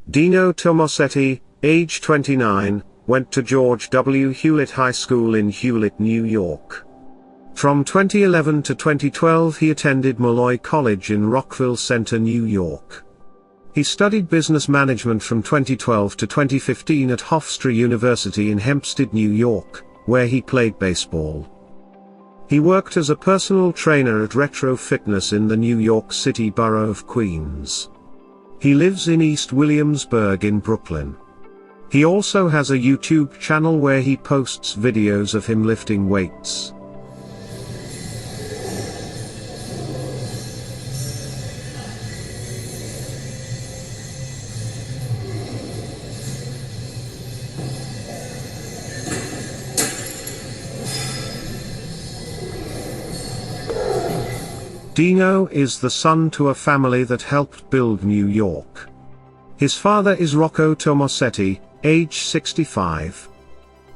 Dino Tomasetti, age 29, went to George W. Hewlett High School in Hewlett, New York. From 2011 to 2012 he attended Molloy College in Rockville Center, New York. He studied business management from 2012 to 2015 at Hofstra University in Hempstead, New York, where he played baseball. He worked as a personal trainer at Retro Fitness in the New York City borough of Queens. He lives in East Williamsburg in Brooklyn. He also has a YouTube channel where he posts videos of him lifting weights. Dino is the son to a family that helped build New York. His father is Rocco Tomasetti, age 65.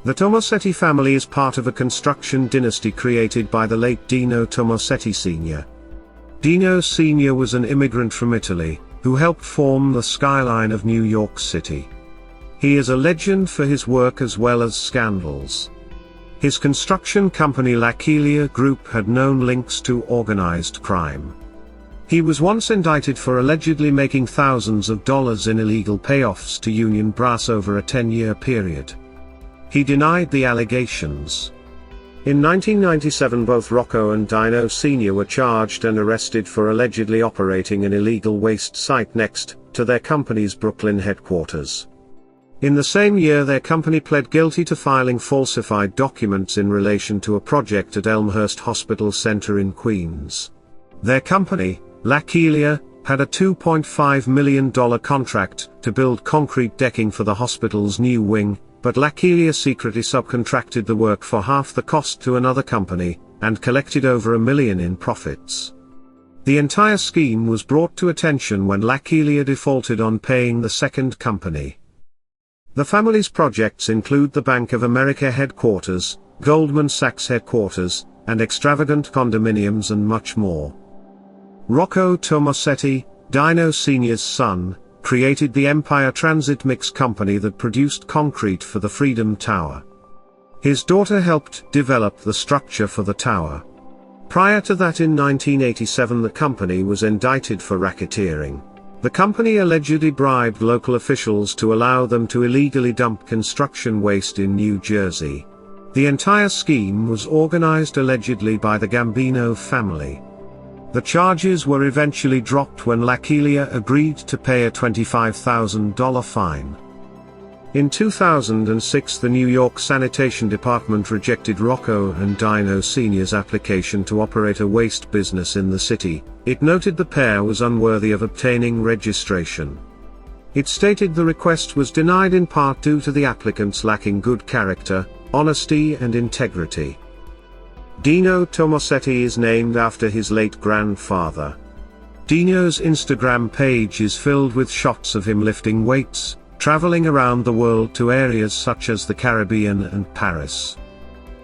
The Tomasetti family is part of a construction dynasty created by the late Dino Tomasetti Sr. Dino Sr. was an immigrant from Italy, who helped form the skyline of New York City. He is a legend for his work as well as scandals. His construction company L'Aquila Group had known links to organized crime. He was once indicted for allegedly making thousands of dollars in illegal payoffs to union brass over a 10-year period. He denied the allegations. In 1997 both Rocco and Dino Sr. were charged and arrested for allegedly operating an illegal waste site next to their company's Brooklyn headquarters. In the same year their company pled guilty to filing falsified documents in relation to a project at Elmhurst Hospital Center in Queens. Their company, L'Aquila, had a $2.5 million contract to build concrete decking for the hospital's new wing, but L'Aquila secretly subcontracted the work for half the cost to another company, and collected over $1 million in profits. The entire scheme was brought to attention when L'Aquila defaulted on paying the second company. The family's projects include the Bank of America headquarters, Goldman Sachs headquarters, and extravagant condominiums and much more. Rocco Tomasetti, Dino Sr.'s son, created the Empire Transit Mix Company that produced concrete for the Freedom Tower. His daughter helped develop the structure for the tower. Prior to that in 1987 the company was indicted for racketeering. The company allegedly bribed local officials to allow them to illegally dump construction waste in New Jersey. The entire scheme was organized allegedly by the Gambino family. The charges were eventually dropped when L'Aquila agreed to pay a $25,000 fine. In 2006 the New York Sanitation Department rejected Rocco and Dino Sr.'s application to operate a waste business in the city. It noted the pair was unworthy of obtaining registration. It stated the request was denied in part due to the applicants lacking good character, honesty and integrity. Dino Tomasetti is named after his late grandfather. Dino's Instagram page is filled with shots of him lifting weights, traveling around the world to areas such as the Caribbean and Paris.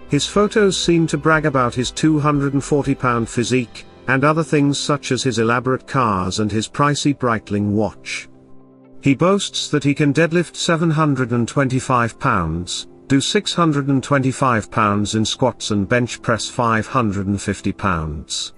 His photos seem to brag about his 240-pound physique, and other things such as his elaborate cars and his pricey Breitling watch. He boasts that he can deadlift 725 pounds, do 625 pounds in squats and bench press 550 pounds.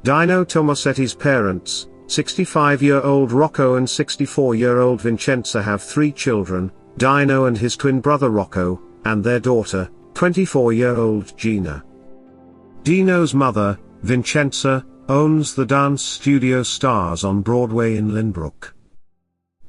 Dino Tomasetti's parents, 65-year-old Rocco and 64-year-old Vincenza, have 3 children, Dino and his twin brother Rocco, and their daughter, 24-year-old Gina. Dino's mother, Vincenza, owns the dance studio Stars on Broadway in Lynbrook.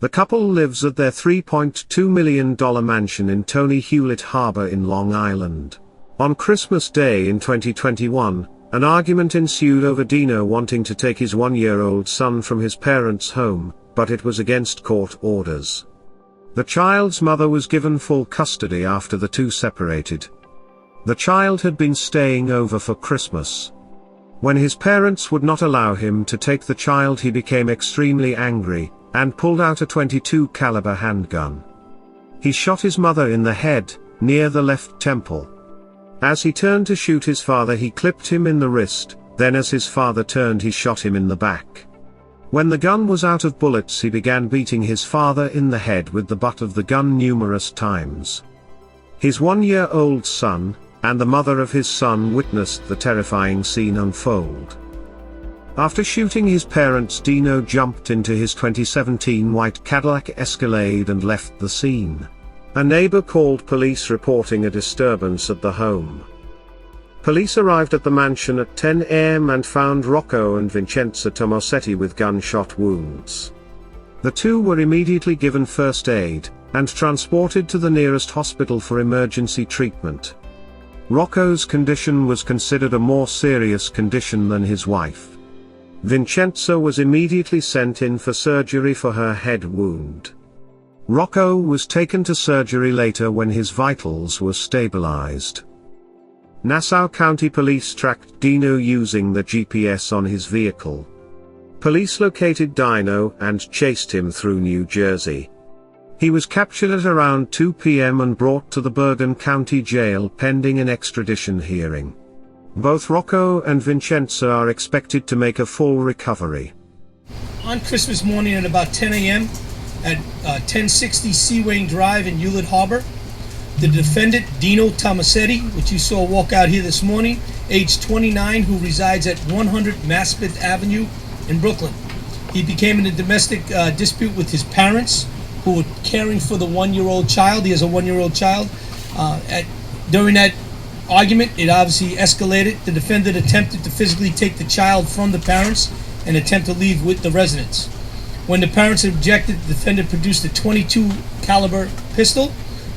The couple lives at their $3.2 million mansion in Tony Hewlett Harbor in Long Island. On Christmas Day in 2021, an argument ensued over Dino wanting to take his 1-year-old son from his parents' home, but it was against court orders. The child's mother was given full custody after the two separated. The child had been staying over for Christmas. When his parents would not allow him to take the child, he became extremely angry, and pulled out a .22 caliber handgun. He shot his mother in the head, near the left temple. As he turned to shoot his father, he clipped him in the wrist, then as his father turned, he shot him in the back. When the gun was out of bullets, he began beating his father in the head with the butt of the gun numerous times. His 1-year-old son, and the mother of his son, witnessed the terrifying scene unfold. After shooting his parents, Dino jumped into his 2017 white Cadillac Escalade and left the scene. A neighbor called police reporting a disturbance at the home. Police arrived at the mansion at 10 a.m. and found Rocco and Vincenzo Tomasetti with gunshot wounds. The two were immediately given first aid, and transported to the nearest hospital for emergency treatment. Rocco's condition was considered a more serious condition than his wife. Vincenzo was immediately sent in for surgery for her head wound. Rocco was taken to surgery later when his vitals were stabilized. Nassau County Police tracked Dino using the GPS on his vehicle. Police located Dino and chased him through New Jersey. He was captured at around 2 p.m. and brought to the Bergen County Jail pending an extradition hearing. Both Rocco and Vincenzo are expected to make a full recovery. On Christmas morning at about 10 a.m. at 1060 Seawain Drive in Hewlett Harbor, the defendant, Dino Tomasetti, which you saw walk out here this morning, age 29, who resides at 100 Maspeth Avenue in Brooklyn. He became in a domestic dispute with his parents, who were caring for the 1-year-old child. He has a 1-year-old child. During that argument, it obviously escalated. The defendant attempted to physically take the child from the parents and attempt to leave with the residents. When the parents objected, the defendant produced a .22 caliber pistol.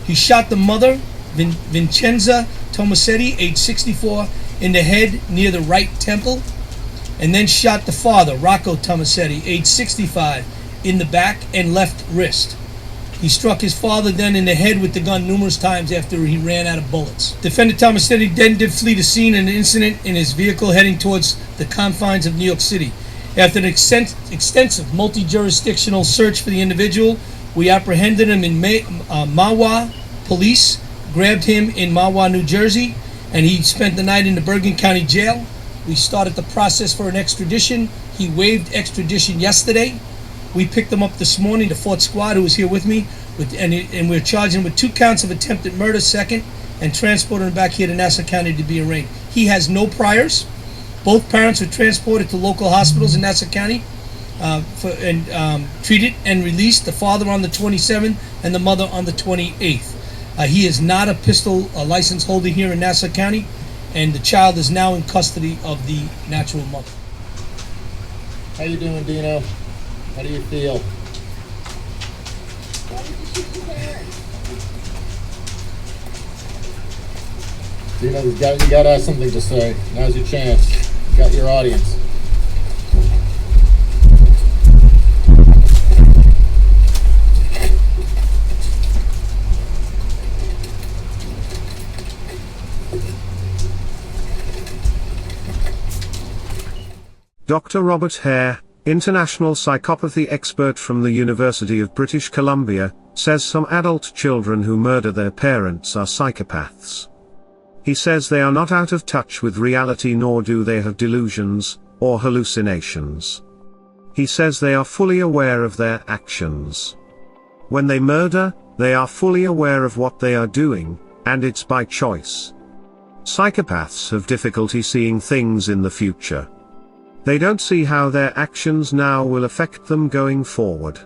He shot the mother, Vincenzo Tomasetti, age 64, in the head near the right temple, and then shot the father, Rocco Tomasetti, age 65, in the back and left wrist. He struck his father then in the head with the gun numerous times after he ran out of bullets. Defendant Tomasetti then did flee the scene of an incident in his vehicle heading towards the confines of New York City. After an extensive multi-jurisdictional search for the individual, we apprehended him in Mahwah. Police grabbed him in Mahwah, New Jersey, and he spent the night in the Bergen County Jail. We started the process for an extradition. He waived extradition yesterday. We picked him up this morning, the Fourth Squad, who was here with me, and we're charging him with 2 counts of attempted murder, second, and transporting him back here to Nassau County to be arraigned. He has no priors. Both parents were transported to local hospitals in Nassau County treated and released, the father on the 27th and the mother on the 28th. He is not a pistol license holder here in Nassau County, and the child is now in custody of the natural mother. How you doing, Dino? How do you feel? Why did you shoot your parents? Dino, you got to have something to say. Now's your chance. You got your audience. Dr. Robert Hare, international psychopathy expert from the University of British Columbia, says some adult children who murder their parents are psychopaths. He says they are not out of touch with reality, nor do they have delusions or hallucinations. He says they are fully aware of their actions. When they murder, they are fully aware of what they are doing, and it's by choice. Psychopaths have difficulty seeing things in the future. They don't see how their actions now will affect them going forward.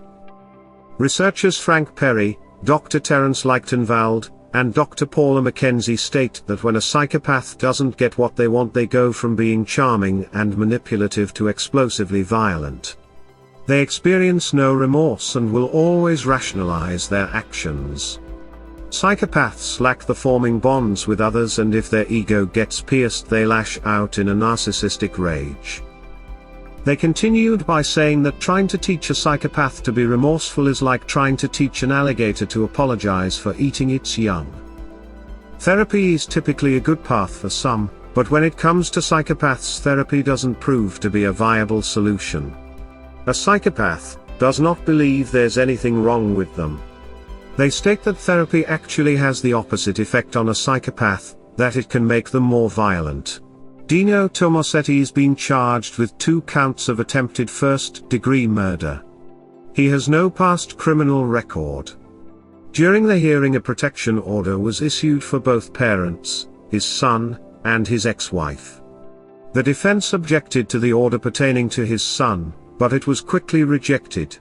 Researchers Frank Perry, Dr. Terence Lichtenwald, and Dr. Paula Mackenzie state that when a psychopath doesn't get what they want, they go from being charming and manipulative to explosively violent. They experience no remorse and will always rationalize their actions. Psychopaths lack the forming bonds with others, and if their ego gets pierced, they lash out in a narcissistic rage. They continued by saying that trying to teach a psychopath to be remorseful is like trying to teach an alligator to apologize for eating its young. Therapy is typically a good path for some, But when it comes to psychopaths, therapy doesn't prove to be a viable solution. A psychopath does not believe there's anything wrong with them. They state that therapy actually has the opposite effect on a psychopath, that it can make them more violent. Dino Tomasetti is being charged with 2 counts of attempted first-degree murder. He has no past criminal record. During the hearing, a protection order was issued for both parents, his son, and his ex-wife. The defense objected to the order pertaining to his son, but it was quickly rejected.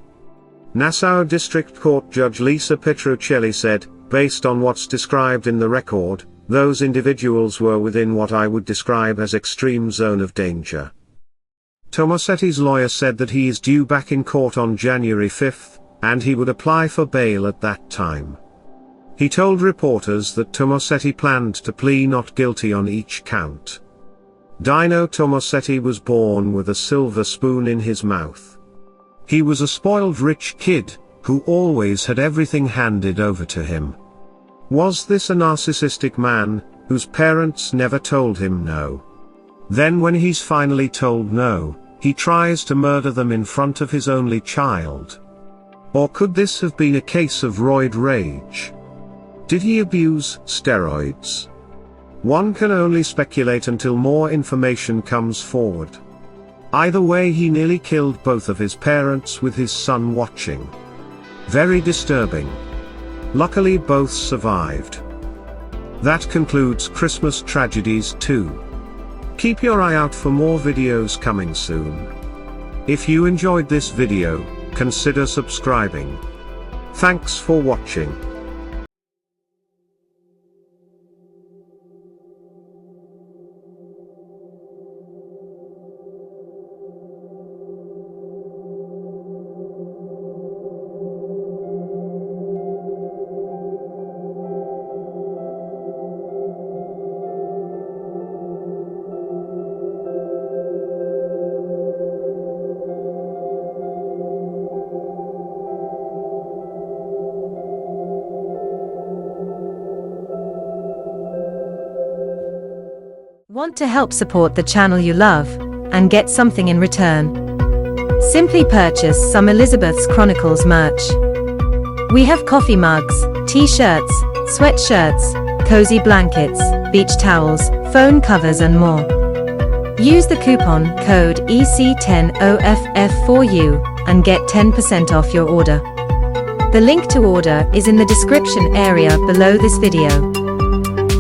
Nassau District Court Judge Lisa Petrocelli said, "Based on what's described in the record, those individuals were within what I would describe as extreme zone of danger." Tomasetti's lawyer said that he is due back in court on January 5, and he would apply for bail at that time. He told reporters that Tomasetti planned to plead not guilty on each count. Dino Tomasetti was born with a silver spoon in his mouth. He was a spoiled rich kid, who always had everything handed over to him. Was this a narcissistic man, whose parents never told him no? Then when he's finally told no, he tries to murder them in front of his only child. Or could this have been a case of roid rage? Did he abuse steroids? One can only speculate until more information comes forward. Either way, he nearly killed both of his parents with his son watching. Very disturbing. Luckily both survived. That concludes Christmas Tragedies 2. Keep your eye out for more videos coming soon. If you enjoyed this video, consider subscribing. Thanks for watching. Want to help support the channel you love, and get something in return? Simply purchase some Elizabeth's Chronicles merch. We have coffee mugs, t-shirts, sweatshirts, cozy blankets, beach towels, phone covers and more. Use the coupon code EC10OFF4U and get 10% off your order. The link to order is in the description area below this video.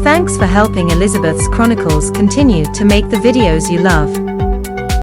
Thanks for helping Elizabeth's Chronicles continue to make the videos you love.